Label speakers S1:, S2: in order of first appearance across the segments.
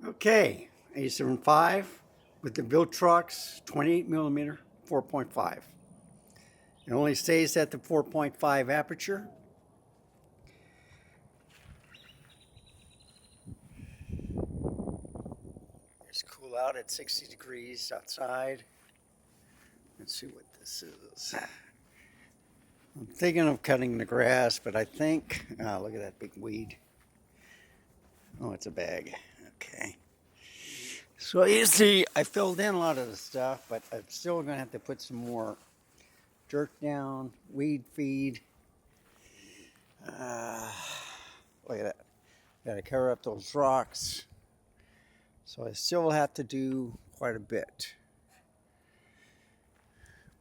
S1: Okay, A7V with the built trucks, 28 millimeter, 4.5. It only stays at the 4.5 aperture. It's cool out at 60 degrees outside. Let's see what this is. I'm thinking of cutting the grass, but I think, look at that big weed. Oh, it's a bag. Okay. So you see, I filled in a lot of the stuff, but I'm still going to have to put some more dirt down, weed feed. Look at that. Got to cover up those rocks. So I still will have to do quite a bit.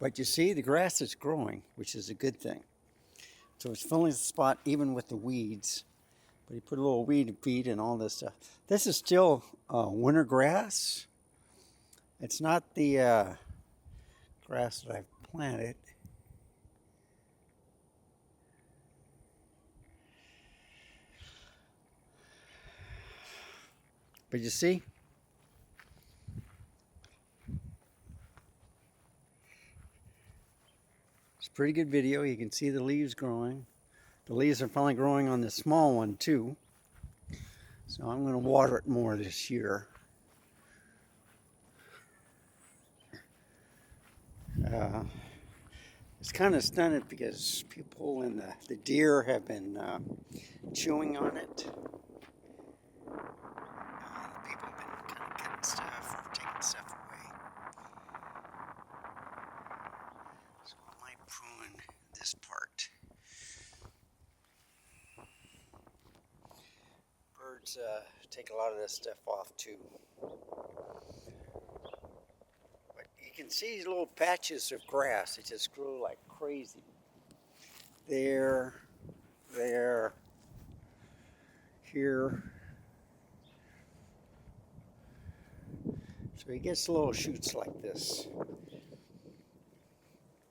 S1: But you see, the grass is growing, which is a good thing. So it's filling the spot even with the weeds. But he put a little weed feed and all this stuff. This is still winter grass. It's not the grass that I've planted. But you see, it's a pretty good video. You can see the leaves growing. The leaves are finally growing on the small one too. So I'm going to water it more this year. It's kind of stunted because people and the deer have been chewing on it. People have been kind of cutting stuff or taking stuff away. So I might prune this part. Birds take a lot of this stuff off too. But you can see these little patches of grass. They just grow like crazy. There, here. So he gets little shoots like this.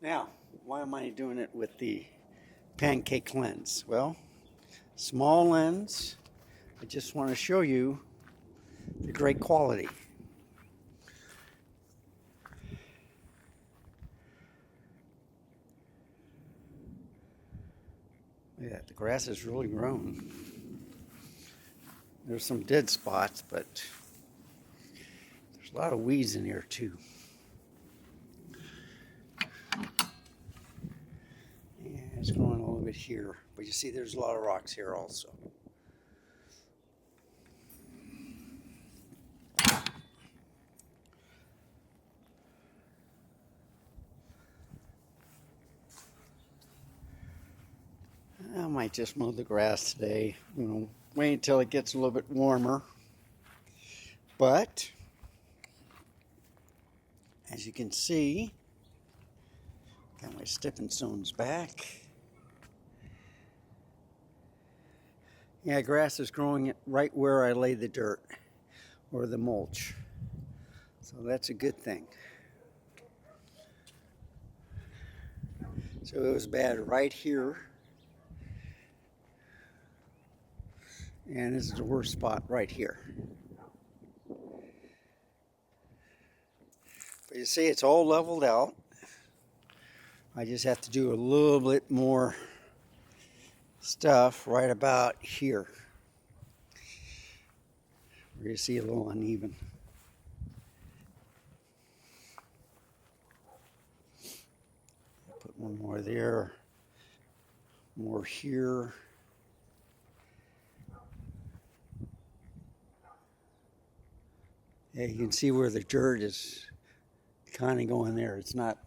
S1: Now, why am I doing it with the pancake lens? Well, small lens. I just want to show you the great quality. Yeah, the grass has really grown. There's some dead spots, but there's a lot of weeds in here too. Yeah, it's growing a little bit here, but you see there's a lot of rocks here also. I might just mow the grass today, wait until it gets a little bit warmer. But, as you can see, got my stepping stones back. Yeah, grass is growing right where I lay the dirt or the mulch. So that's a good thing. So it was bad right here. And this is the worst spot right here. But you see, it's all leveled out. I just have to do a little bit more stuff right about here, where you see a little uneven. Put one more there, more here. Yeah, you can see where the dirt is kind of going there. It's not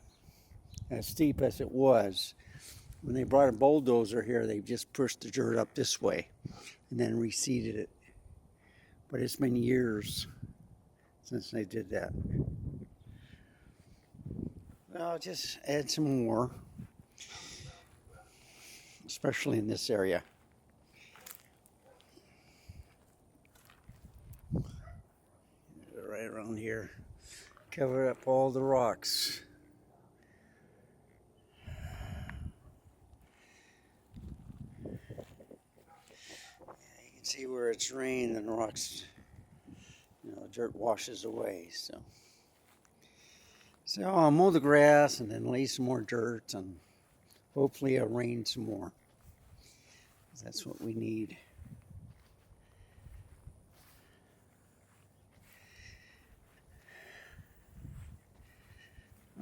S1: as steep as it was. When they brought a bulldozer here, they just pushed the dirt up this way and then reseeded it. But it's been years since they did that. I'll just add some more, especially in this area. Right around here. Cover up all the rocks. You can see where it's rained and the rocks dirt washes away. So I'll mow the grass and then lay some more dirt, and hopefully it'll rain some more. That's what we need.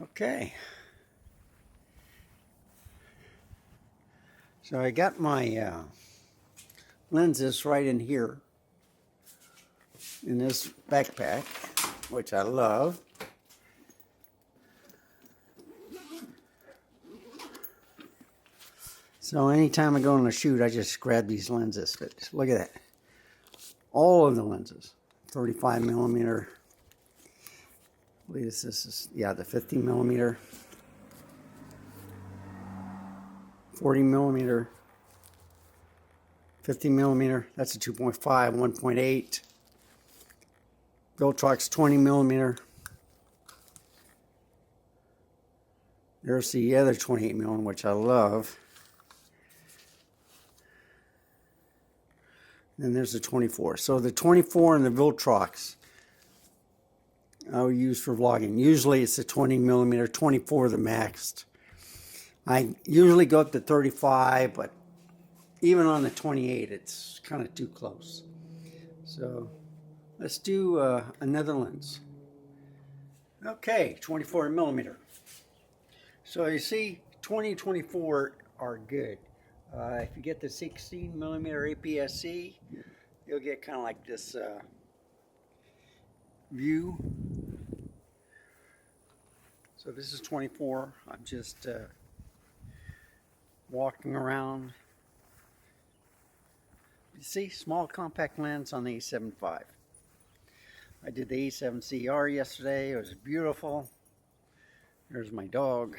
S1: Okay. So I got my lenses right in here in this backpack, which I love. So anytime I go on a shoot, I just grab these lenses. But look at that. All of the lenses. 35 millimeter. I believe this is, yeah, the 50 millimeter. 40 millimeter. 50 millimeter. That's a 2.5, 1.8. Viltrox 20 millimeter. There's the other 28 millimeter, which I love. And there's the 24. So the 24 and the Viltrox I'll use for vlogging. Usually it's the 20 millimeter, 24 the maxed. I usually go up to 35, but even on the 28, it's kind of too close. So let's do another lens. Okay, 24 millimeter. So you see, 20 and 24 are good. If you get the 16 millimeter APS-C, you'll get kind of like this view. So this is 24. I'm just walking around. You see, small compact lens on the A7V. I did the A7CR yesterday. It was beautiful. There's my dog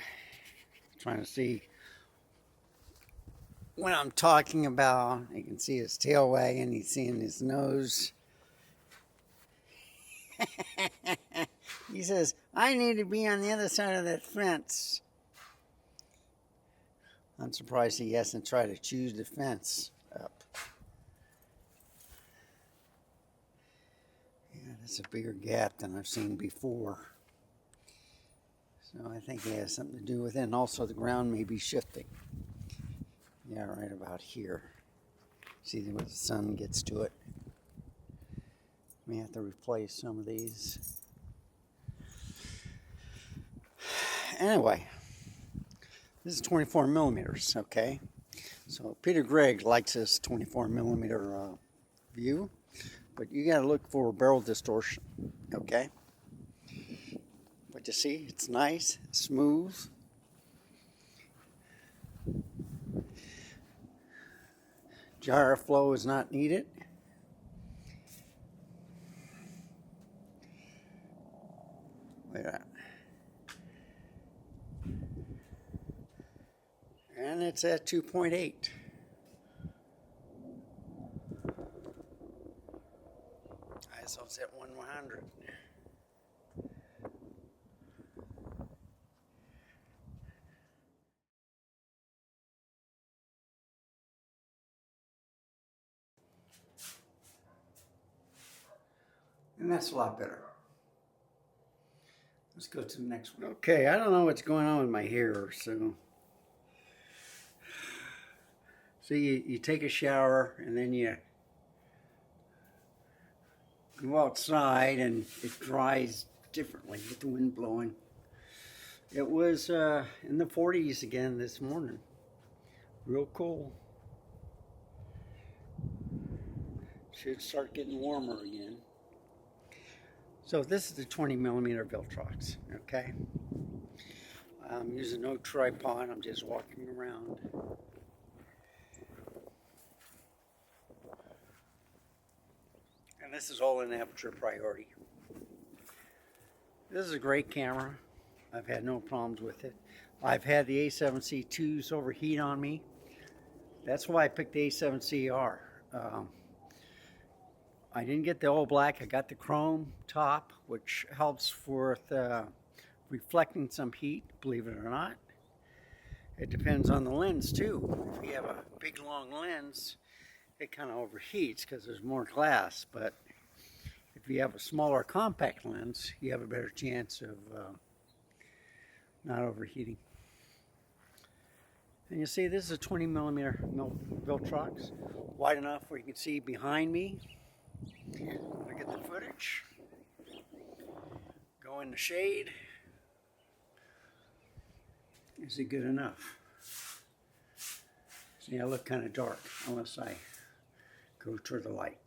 S1: trying to see what I'm talking about. You can see his tail wagging. He's seeing his nose. He says, I need to be on the other side of that fence. I'm surprised he hasn't tried to choose the fence up. Yeah, that's a bigger gap than I've seen before. So I think it has something to do with it. And also the ground may be shifting. Yeah, right about here. See where the sun gets to it. May have to replace some of these. Anyway, this is 24 millimeters, okay? So Peter Gregg likes this 24 millimeter view, but you gotta look for barrel distortion, okay? But you see, it's nice, smooth. Gyro flow is not needed. Look at that. And it's at 2.8. ISO's at 100. And that's a lot better. Let's go to the next one. Okay, I don't know what's going on with my hair, so you take a shower and then you go outside and it dries differently with the wind blowing. It was in the 40s again this morning. Real cool. Should start getting warmer again. So this is the 20 millimeter Viltrox, okay? I'm using no tripod, I'm just walking around. And this is all in aperture priority. This is a great camera. I've had no problems with it. I've had the A7C2s overheat on me. That's why I picked the A7CR. I didn't get the all black, I got the chrome top, which helps with reflecting some heat, believe it or not. It depends on the lens too. If you have a big long lens, it kind of overheats because there's more glass, but if if you have a smaller compact lens, you have a better chance of not overheating. And you see, this is a 20mm Viltrox, wide enough where you can see behind me. Look at the footage. Go in the shade. Is it good enough? See, I look kind of dark unless I go toward the light.